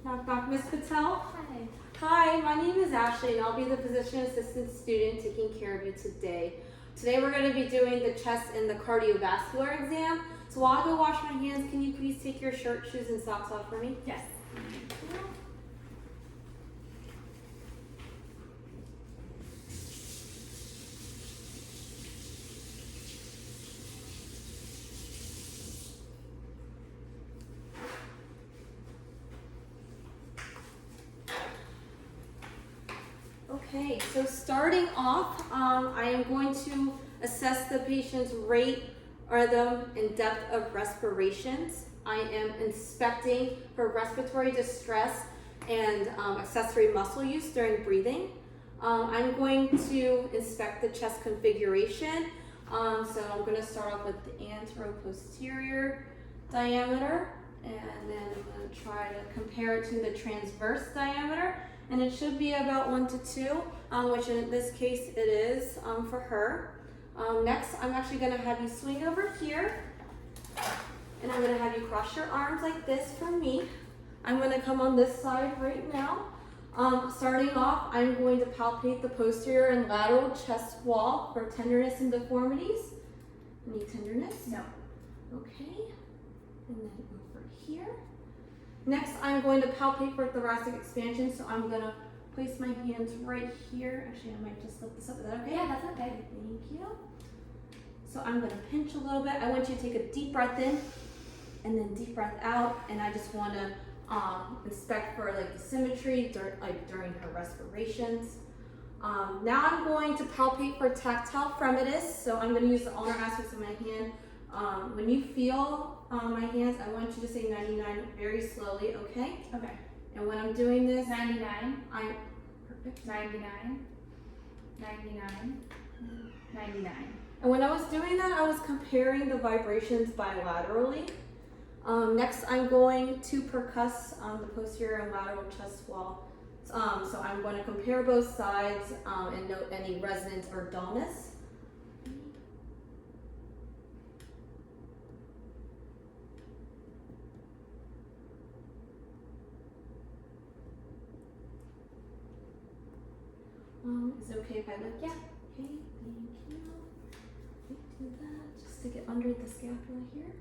Knock, knock, Ms. Patel. Hi. Hi, my name is Ashley, and I'll be the physician assistant student taking care of you today. Today we're going to be doing the chest and the cardiovascular exam. So while I go wash my hands, can you please take your shirt, shoes, and socks off for me? Yes. Okay, so starting off, I am going to assess the patient's rate, rhythm, and depth of respirations. I am inspecting for respiratory distress and accessory muscle use during breathing. I'm going to inspect the chest configuration. So I'm going to start off with the anteroposterior diameter, and then I'm going to try to compare it to the transverse diameter. And it should be about 1 to 2, which in this case it is for her. Next, I'm actually going to have you swing over here, and I'm going to have you cross your arms like this for me. I'm going to come on this side right now. Starting off, I'm going to palpate the posterior and lateral chest wall for tenderness and deformities. Any tenderness? No. Okay. And then over here. Next, I'm going to palpate for thoracic expansion, so I'm going to place my hands right here. Actually, I might just lift this up. Is that okay? Yeah, that's okay. Thank you. So I'm going to pinch a little bit. I want you to take a deep breath in and then deep breath out, and I just want to inspect for like the symmetry during her respirations. Now I'm going to palpate for tactile fremitus, so I'm going to use the ulnar aspects of my hand. When you feel my hands, I want you to say 99 very slowly, okay? Okay. And when I'm doing this, 99. I'm perfect. 99. 99. 99. And when I was doing that, I was comparing the vibrations bilaterally. Next, I'm going to percuss the posterior and lateral chest wall. So I'm going to compare both sides and note any resonance or dullness. Is it okay if I look? Yeah. Okay, thank you. Let me do that just to get under the scapula here.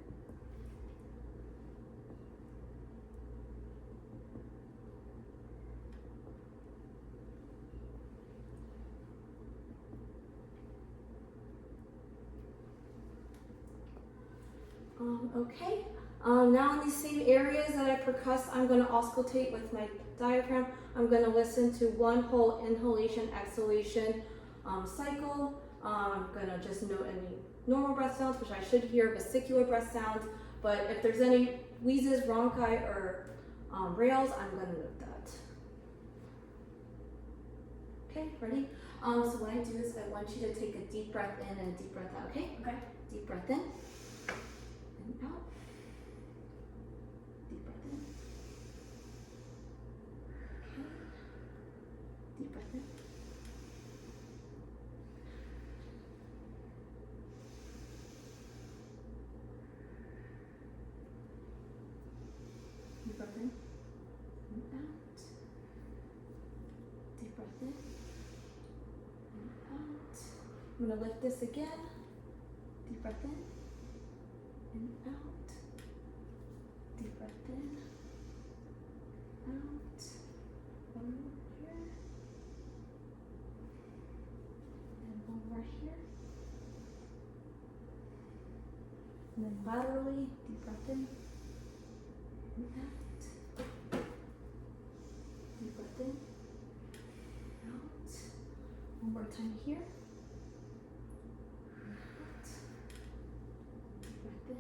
Okay. Now in these same areas that I percuss, I'm going to auscultate with my diaphragm. I'm going to listen to one whole inhalation, exhalation cycle. I'm going to just note any normal breath sounds, which I should hear, vesicular breath sounds. But if there's any wheezes, rhonchi, or rales, I'm going to note that. Okay, ready? So what I do is I want you to take a deep breath in and a deep breath out, okay? Okay. Deep breath in and out. Deep breath in. Okay. Deep breath in. Deep breath in and out. Deep breath in and out. I'm going to lift this again. Deep breath in and out. Deep breath in, out. One more here. And one more here. And then laterally, deep breath in and out. Deep breath in, out. One more time here. Out. Deep breath in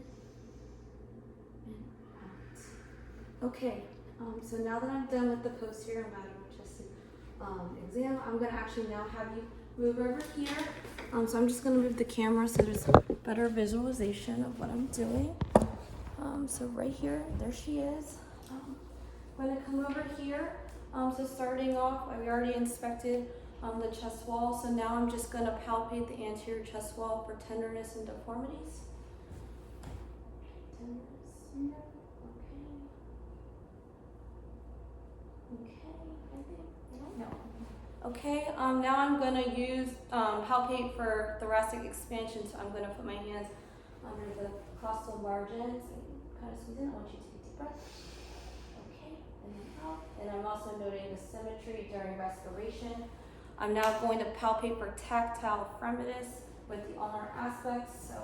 and out. Okay, so now that I'm done with the posterior and lateral chest exam, I'm going to actually now have you move over here. So I'm just going to move the camera so there's better visualization of what I'm doing. So right here, there she is. I'm going to come over here. So starting off, we already inspected the chest wall. So now I'm just going to palpate the anterior chest wall for tenderness and deformities. Tenderness here. Okay. Okay, anything? No. Okay, now I'm gonna use palpate for thoracic expansion. So I'm gonna put my hands under the costal margins and kind of squeeze in. I want you to take a deep breath. Okay, and then out. And I'm also noting the symmetry during respiration. I'm now going to palpate for tactile fremitus with the ulnar aspects. So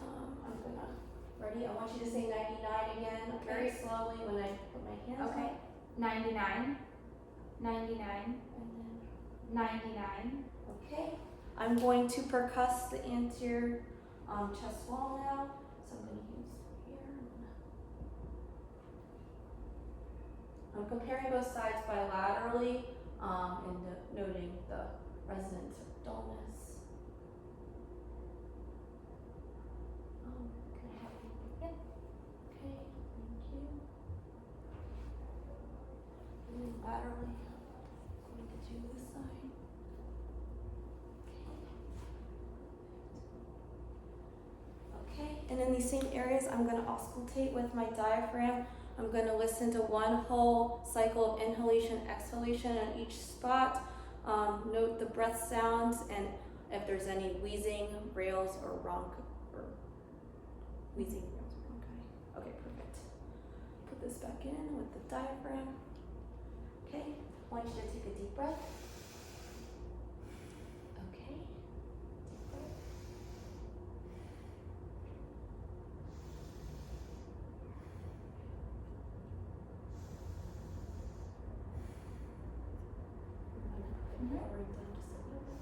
I'm gonna, ready? I want you to say 99 again, very Okay. slowly when I put my hands Okay. up. 99, 99, And then 99. okay, I'm going to percuss the anterior chest wall now. So I'm going to use here. I'm comparing both sides bilaterally and noting the resonance of dullness. Can I have you? Yep. Okay, thank you. And then laterally, I'm going to do this side. Okay, and in these same areas, I'm going to auscultate with my diaphragm. I'm going to listen to one whole cycle of inhalation, exhalation on each spot. Note the breath sounds and if there's any wheezing, rales, or wheezing, rales, or bronchi. Okay, perfect. Put this back in with the diaphragm. Okay, I want you to take a deep breath. Okay, deep breath. I'm going to put it down just a little bit.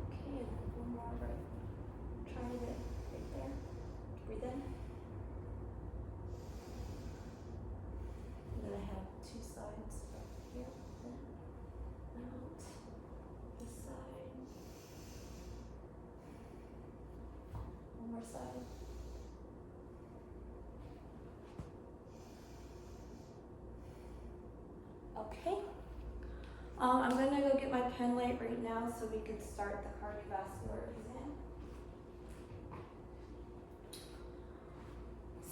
Okay, and then one more right. Try it right there. Breathe in. And then I have two sides up here. In, out. This side. One more side. Okay. I'm gonna go get my pen light right now so we can start the cardiovascular exam.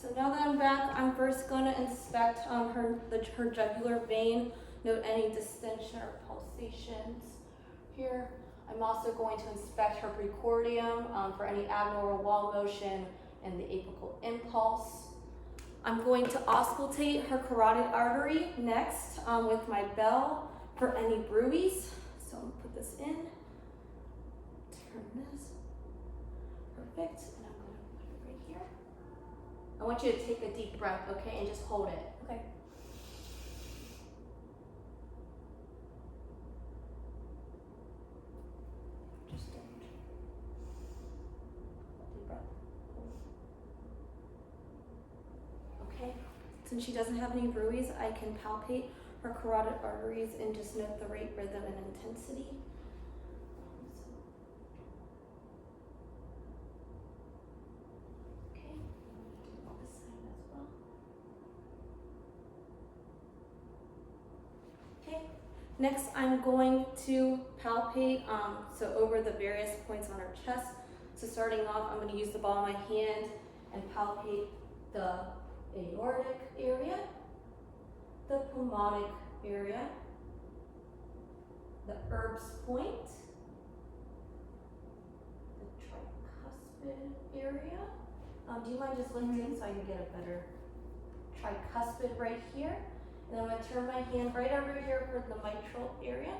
So now that I'm back, I'm first gonna inspect her jugular vein. Note any distension or pulsations here. I'm also going to inspect her precordium for any abnormal wall motion and the apical impulse. I'm going to auscultate her carotid artery next with my bell for any bruits. So I'm gonna put this in, turn this, perfect, and I'm gonna put it right here. I want you to take a deep breath, okay, and just hold it. Okay. Just don't. Deep breath. Hold. Okay. Since she doesn't have any bruits, I can palpate her carotid arteries and just note the rate, rhythm, and intensity. Okay. Do this side as well. Okay. Next, I'm going to palpate so over the various points on her chest. So starting off, I'm going to use the ball in my hand and palpate the aortic area, the pulmonic area, the Erb's point, the tricuspid area. Do you mind just lifting so I can get a better tricuspid right here? And I'm going to turn my hand right over here for the mitral area.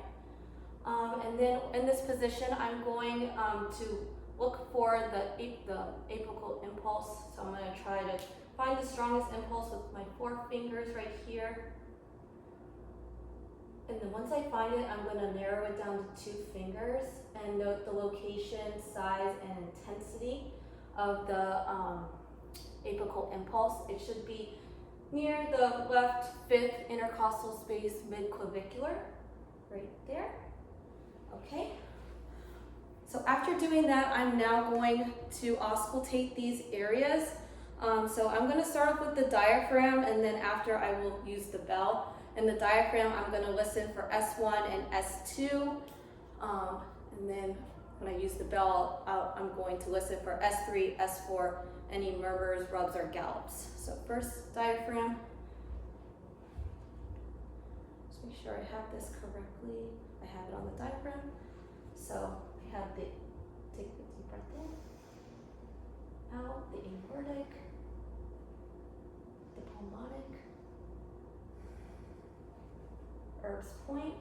And then in this position, I'm going to look for the apical impulse. So I'm going to try to find the strongest impulse with my 4 fingers right here. And then once I find it, I'm going to narrow it down to 2 fingers and note the location, size, and intensity of the apical impulse. It should be near the left 5th intercostal space mid-clavicular, right there. Okay. So after doing that, I'm now going to auscultate these areas. So I'm going to start off with the diaphragm, and then after I will use the bell. In the diaphragm, I'm going to listen for S1 and S2, and then when I use the bell, I'm going to listen for S3, S4, any murmurs, rubs, or gallops. So first diaphragm. Just make sure I have this correctly. I have it on the diaphragm. So I have the, take a deep breath in, out, the aortic, the pulmonic, Erb's point.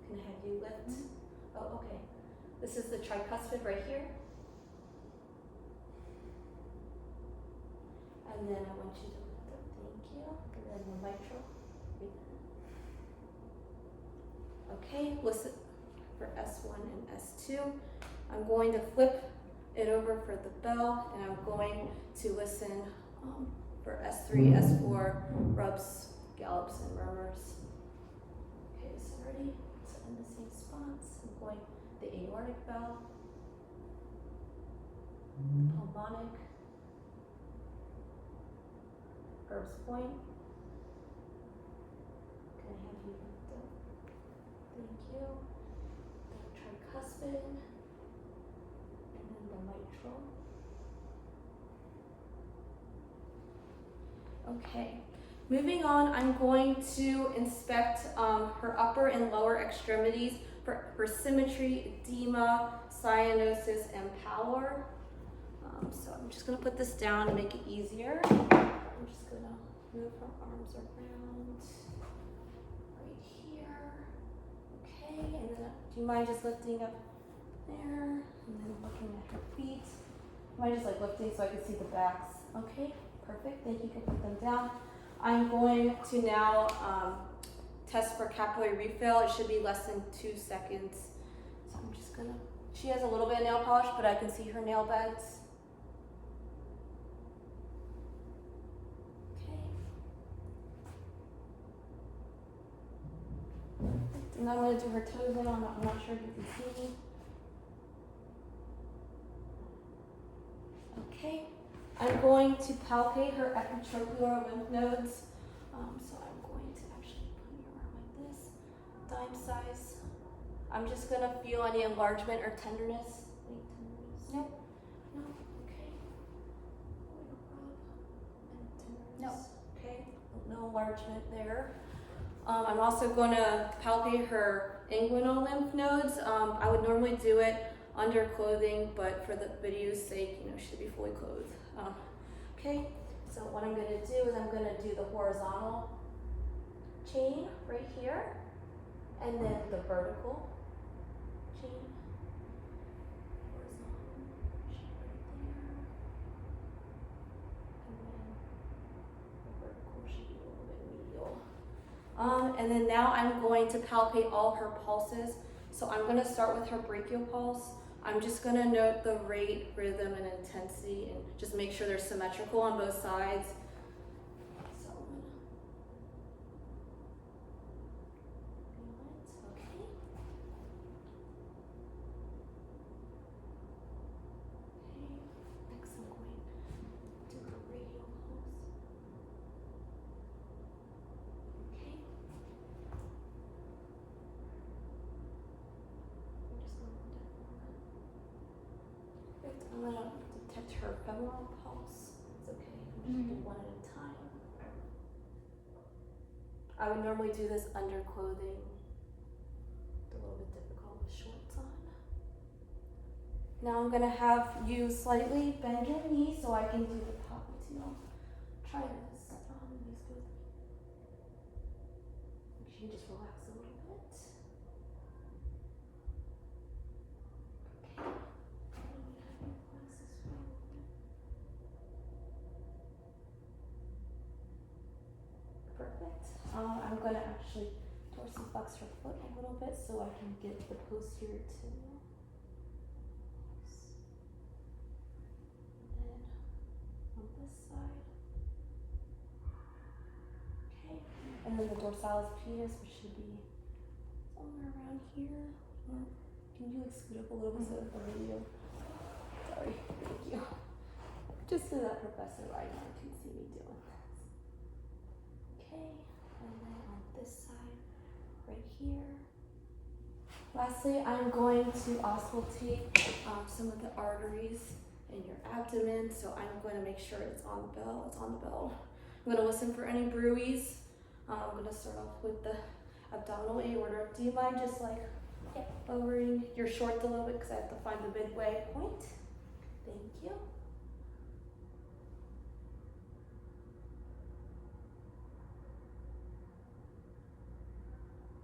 Can I have you lift? Oh, okay. This is the tricuspid right here. And then I want you to lift up, thank you. And then the mitral. Okay, listen for S1 and S2. I'm going to flip it over for the bell, and I'm going to listen for S3, S4, rubs, gallops, and murmurs. Okay, so ready? So in the same spots, I'm going the aortic valve, pulmonic, Erb's point. Can I have you lift up? Thank you. The tricuspid, and then the mitral. Okay, moving on, I'm going to inspect her upper and lower extremities for symmetry, edema, cyanosis, and power. So I'm just going to put this down to make it easier. I'm just going to move her arms around right here. Okay, and then do you mind just lifting up there and then looking at her feet? Am I just like lifting so I can see the backs? Okay, perfect. Thank you. You can put them down. I'm going to now test for capillary refill. It should be less than 2 seconds. So I'm just gonna, she has a little bit of nail polish, but I can see her nail beds. Okay. And I'm gonna do her toes in. I'm not sure if you can see me. Okay. I'm going to palpate her epitrochlear lymph nodes. So I'm going to actually put your arm like this, dime size. I'm just gonna feel any enlargement or tenderness. Any tenderness? Nope. No? Okay. Going to rub. Any tenderness? No. Okay. No enlargement there. I'm also gonna palpate her inguinal lymph nodes. I would normally do it under clothing, but for the video's sake, she should be fully clothed. Okay, so what I'm gonna do is I'm gonna do the horizontal chain right here, and then the vertical chain. Horizontal chain right there, and then the vertical should be a little bit medial. And then now I'm going to palpate all her pulses. So I'm gonna start with her brachial pulse. I'm just gonna note the rate, rhythm, and intensity, and just make sure they're symmetrical on both sides. So I'm gonna feel it, okay. Okay, next I'm going to do her radial pulse. Okay. I'm gonna detect her femoral pulse. It's okay. I'm just gonna do one at a time. I would normally do this under clothing. It's a little bit difficult with shorts on. Now I'm gonna have you slightly bend your knee so I can do the popliteal. Try this. These both. Make sure you just relax a little bit. Okay. Perfect. I'm going to actually dorsiflex her foot a little bit so I can get the posterior tibia. And then on this side. Okay. And then the dorsalis pedis, which should be somewhere around here. Can you scoot up a little bit so that the video? Sorry. Thank you. Just so that Professor Reiner can see me doing this. Okay, and then on this side, right here. Lastly, I'm going to auscultate some of the arteries in your abdomen. So I'm going to make sure it's on the bell. It's on the bell. I'm going to listen for any bruise. I'm going to start off with the abdominal aorta. Do you mind just like lowering your shorts a little bit because I have to find the midway point? Thank you.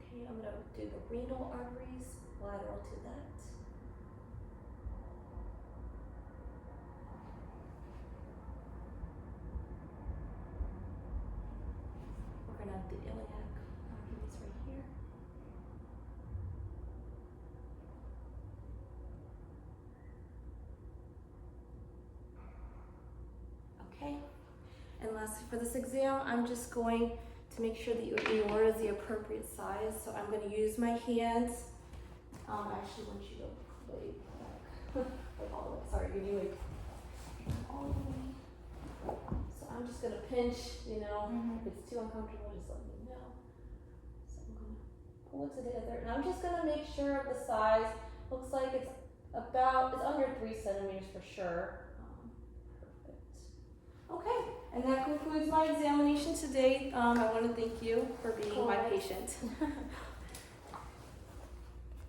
Okay, I'm going to do the renal arteries lateral to that. We're going to have the iliac arteries right here. Okay, and lastly for this exam, I'm just going to make sure that your aorta is the appropriate size. So I'm going to use my hands. I actually want you to lay back, like all the way. Sorry, you're doing all the way. So I'm just going to pinch, you know, if it's too uncomfortable, just let me know. So I'm going to pull it together, and I'm just going to make sure of the size. Looks like it's under 3 centimeters for sure. Perfect. Okay, and that concludes my examination today. I want to thank you for being my patient.